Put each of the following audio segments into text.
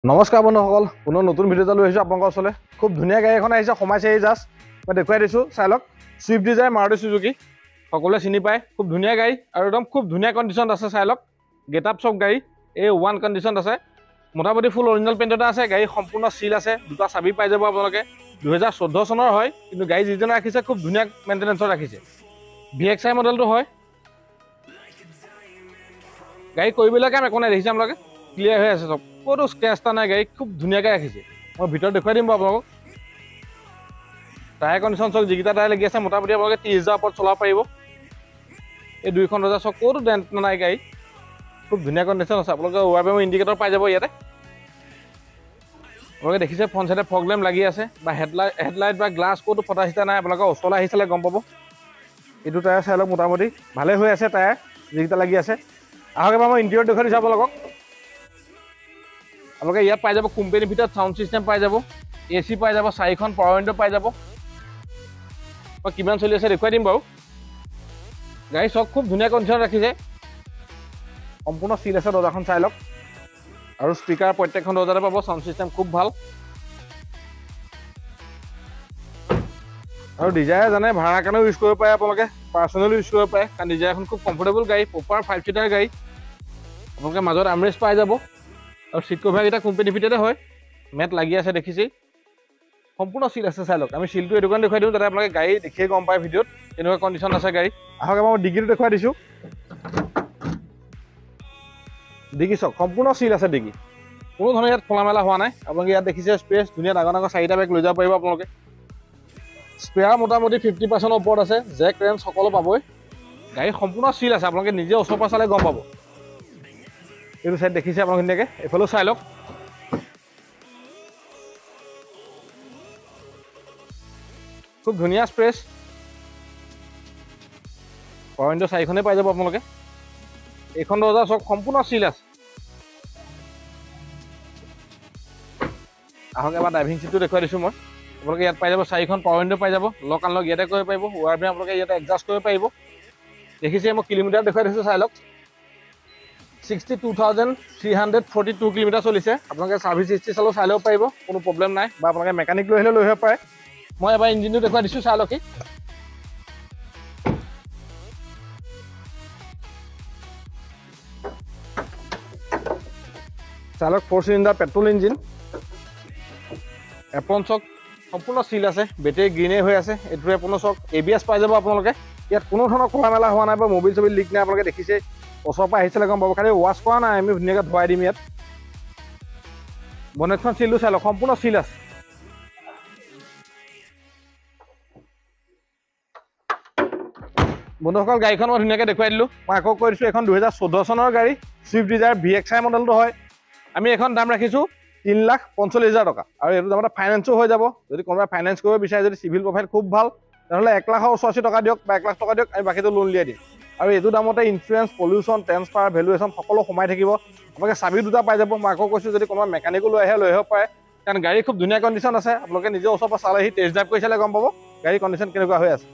নমস্কাৰ বন্ধুসকল, পুনৰ নতুন ভিডিঅ' এটা লৈ আহিছোঁ আপোনালোকৰ ওচৰলৈ। খুব ধুনীয়া গাড়ী এখন আহিছে, সোমাইছে এই জাষ্ট মই দেখুৱাই দিছোঁ। চাই লওক, ছুইফ্ট ডিজায়াৰ মাৰুতি চুজুকি, সকলোৱে চিনি পায়। খুব ধুনীয়া গাড়ী আৰু একদম খুব ধুনীয়া কণ্ডিশ্যনত আছে। চাই লওক, গেট আপ চব গাড়ী এই ওৱান কণ্ডিশ্যনত আছে। মোটামুটি ফুল অৰিজিনেল পেইণ্ট এটা আছে। গাড়ী সম্পূৰ্ণ চিল আছে, দুটা চাবি পাই যাব আপোনালোকে। 2014 চনৰ হয়, কিন্তু গাড়ী যিজনে ৰাখিছে খুব ধুনীয়া মেইনটেনেঞ্চত ৰাখিছে। VXI মডেলটো হয়। গাড়ী কৰিবলৈ কাম একো নাই, দেখিছে আপোনালোকে, ক্লিয়াৰ হৈ আছে চব, ক'তো স্ক্ৰেচ এটা নাই। গাড়ী খুব ধুনীয়াকৈ ৰাখিছে। মই ভিতৰত দেখুৱাই দিম বাৰু আপোনালোকক। টায়াৰ কণ্ডিশ্যন চব যিকেইটা টায়াৰ লাগি আছে, মোটামুটি আপোনালোকে 30,000 ওপৰত চলাব পাৰিব। এই দুইখন দৰ্জা চব ক'তো ডেণ্ট নাই। গাড়ী খুব ধুনীয়া কণ্ডিশ্যন আছে। আপোনালোকে ৱাৰপেমৰ ইণ্ডিকেটৰ পাই যাব ইয়াতে। আপোনালোকে দেখিছে ফ্ৰণ্ট চাইডে ফগ লেম্প লাগি আছে, বা হেডলাইট বা গ্লাছ ক'তো ফটা চিটা নাই। আপোনালোকে ওচৰলৈ আহি চালে গম পাব। এইটো টায়াৰ চাই লওক, মোটামুটি ভালেই হৈ আছে টায়াৰ যিকেইটা লাগি আছে। আহক এবাৰ মই ইণ্টেৰিয়ৰ দেখুৱাই দিছোঁ আপোনালোকক। আপোনালোকে ইয়াত পাই যাব কোম্পানীৰ ভিতৰত চাউণ্ড ছিষ্টেম পাই যাব, AC পাই যাব, 4খন পাৱাৰ উইণ্ডো পাই যাব। মই কিমান চলি আছে দেখুৱাই দিম বাৰু। গাড়ী চব খুব ধুনীয়া কণ্ডিশ্যনত ৰাখিছে, সম্পূৰ্ণ চিল আছে। দৰ্জাখন চাই লওক, আৰু স্পীকাৰ প্ৰত্যেকখন দৰ্জাতে পাব। চাউণ্ড ছিষ্টেম খুব ভাল। আৰু ডিজায়াৰ জানে ভাড়াৰ কাৰণেও ইউজ কৰিব পাৰে, আপোনালোকে পাৰ্চনেলো ইউজ কৰিব পাৰে, কাৰণ ডিজায়াৰখন খুব কমফৰ্টেবল গাড়ী, প্ৰপাৰ 5 ছিটাৰ গাড়ী। আপোনালোকে মাজত আমৰেষ্ট পাই যাব, আৰু চিট কভাৰকেইটা কোম্পানীৰ ভিতৰতে হয়। মেট লাগি আছে দেখিছেই, সম্পূৰ্ণ চিল আছে। চাই লওক, আমি চিলটো এইটো কাৰণে দেখুৱাই দিওঁ যাতে আপোনালোকে গাড়ী দেখিয়ে গম পায় ভিডিঅ'ত কেনেকুৱা কণ্ডিশ্যন আছে গাড়ী। আহক এবাৰ মই ডিগ্ৰীটো দেখুৱাই দিছোঁ। ডিগ্ৰী চাওক, সম্পূৰ্ণ চিল আছে ডিগ্ৰী, কোনো ধৰণৰ ইয়াত খোলা মেলা হোৱা নাই। আপোনালোকে ইয়াত দেখিছে স্পেচ ধুনীয়া, ডাঙৰ ডাঙৰ 4টা বেগ লৈ যাব পাৰিব আপোনালোকে। স্পেয়াৰ মোটামুটি 50% ওপৰত আছে, জেক ৰেঞ্চ সকলো পাবই। গাড়ী সম্পূৰ্ণ চিল আছে, আপোনালোকে নিজে ওচৰৰ পৰা চালে গম পাব। এইটো চাইড দেখিছে আপোনালোকে ধুনীয়াকৈ, এইফালেও চাই লওক। খুব ধুনীয়া স্পেচ, পাৱাৰ উইণ্ডো 4খনেই পাই যাব আপোনালোকে। এইখন দৰ্জা চব সম্পূৰ্ণ চিল আছে। আহক এবাৰ ড্ৰাইভিং চিটটো দেখুৱাই দিছোঁ মই। আপোনালোকে ইয়াত পাই যাব 4খন পাৱাৰ উইণ্ডো পাই যাব, লক আনলক ইয়াতে কৰিব পাৰিব। ৱাৰপেম আপোনালোকে ইয়াতে এডজাষ্ট কৰিব পাৰিব। দেখিছে মই কিলোমিটাৰ দেখুৱাই দিছোঁ, চাই লওক। 62,342 কিলোমিটাৰ চলিছে। আপোনালোকে ছাৰ্ভিচ হিষ্ট্ৰী চালেও চাই ল'ব পাৰিব, কোনো প্ৰব্লেম নাই। বা আপোনালোকে মেকানিক লৈ আহিলেও লৈ আহিব পাৰে। মই এবাৰ ইঞ্জিনটো দেখুৱাই দিছোঁ, চাই লওক। চাই লওক, 4 চিলিণ্ডাৰ পেট্ৰল ইঞ্জিন। এপ্ৰন চক সম্পূৰ্ণ চিল আছে, বেটেৰী গ্ৰীনেই হৈ আছে। এইটো এপ্ৰন চক, ABS পাই যাব আপোনালোকে। ইয়াত কোনো ধৰণৰ খোলা মেলা হোৱা নাই বা মবিল চবিল লিক নাই। আপোনালোকে দেখিছে, ওচৰৰ পৰা আহিছিলে গম পাব। খালি ৱাছ কৰা নাই, আমি ধুনীয়াকৈ ধুৱাই দিম ইয়াত। বনেটখন চিলটো চাই লওক, সম্পূৰ্ণ চিল আছে। বন্ধুসকল, গাড়ীখন মই ধুনীয়াকৈ দেখুৱাই দিলোঁ। মই আকৌ কৈ দিছোঁ, এখন 2014 চনৰ গাড়ী, ছুইফ্ট ডিজায়াৰ VXI মডেলটো হয়। আমি এখন দাম ৰাখিছোঁ 3,45,000 টকা, আৰু এইটো দামতে ফাইনেন্সো হৈ যাব। যদি কোনোবাই ফাইনেন্স কৰিব বিচাৰে, যদি চিভিল প্ৰফাইল খুব ভাল, তেনেহ'লে 1,88,000 টকা দিয়ক বা 1,00,000 টকা দিয়ক, আমি বাকীটো লোন উলিয়াই দিম। আৰু এইটো দামতে ইঞ্চুৰেঞ্চ, পলিউশ্যন, ট্ৰেন্সফাৰ, ভেলুৱেশ্যন সকলো সোমাই থাকিব। আপোনালোকে চাবি দুটা পাই যাব। মই আকৌ কৈছোঁ, যদি কোনোবা মেকানিকো লৈ আহিব পাৰে, কাৰণ গাড়ী খুব ধুনীয়া কণ্ডিশ্যন আছে। আপোনালোকে নিজে ওচৰৰ পৰা চালে, আহি টেষ্ট ড্ৰাইভ কৰি চালে গম পাব গাড়ী কণ্ডিশ্যন কেনেকুৱা হৈ আছে।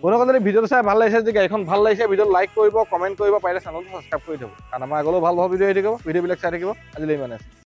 বন্ধুসকল, যদি ভিডিঅ'টো চাই ভাল লাগিছে, যদি গাড়ীখন ভাল লাগিছে, ভিডিঅ'টো লাইক কৰিব, কমেণ্ট কৰিব, পাৰিলে চেনেলটো ছাবস্ক্ৰাইব কৰি থ'ব, কাৰণ আমাৰ আগলৈও ভাল ভাল ভিডিঅ' আহি থাকিব। ভিডিঅ'বিলাক চাই থাকিব। আজিলৈ ইমানে আছে।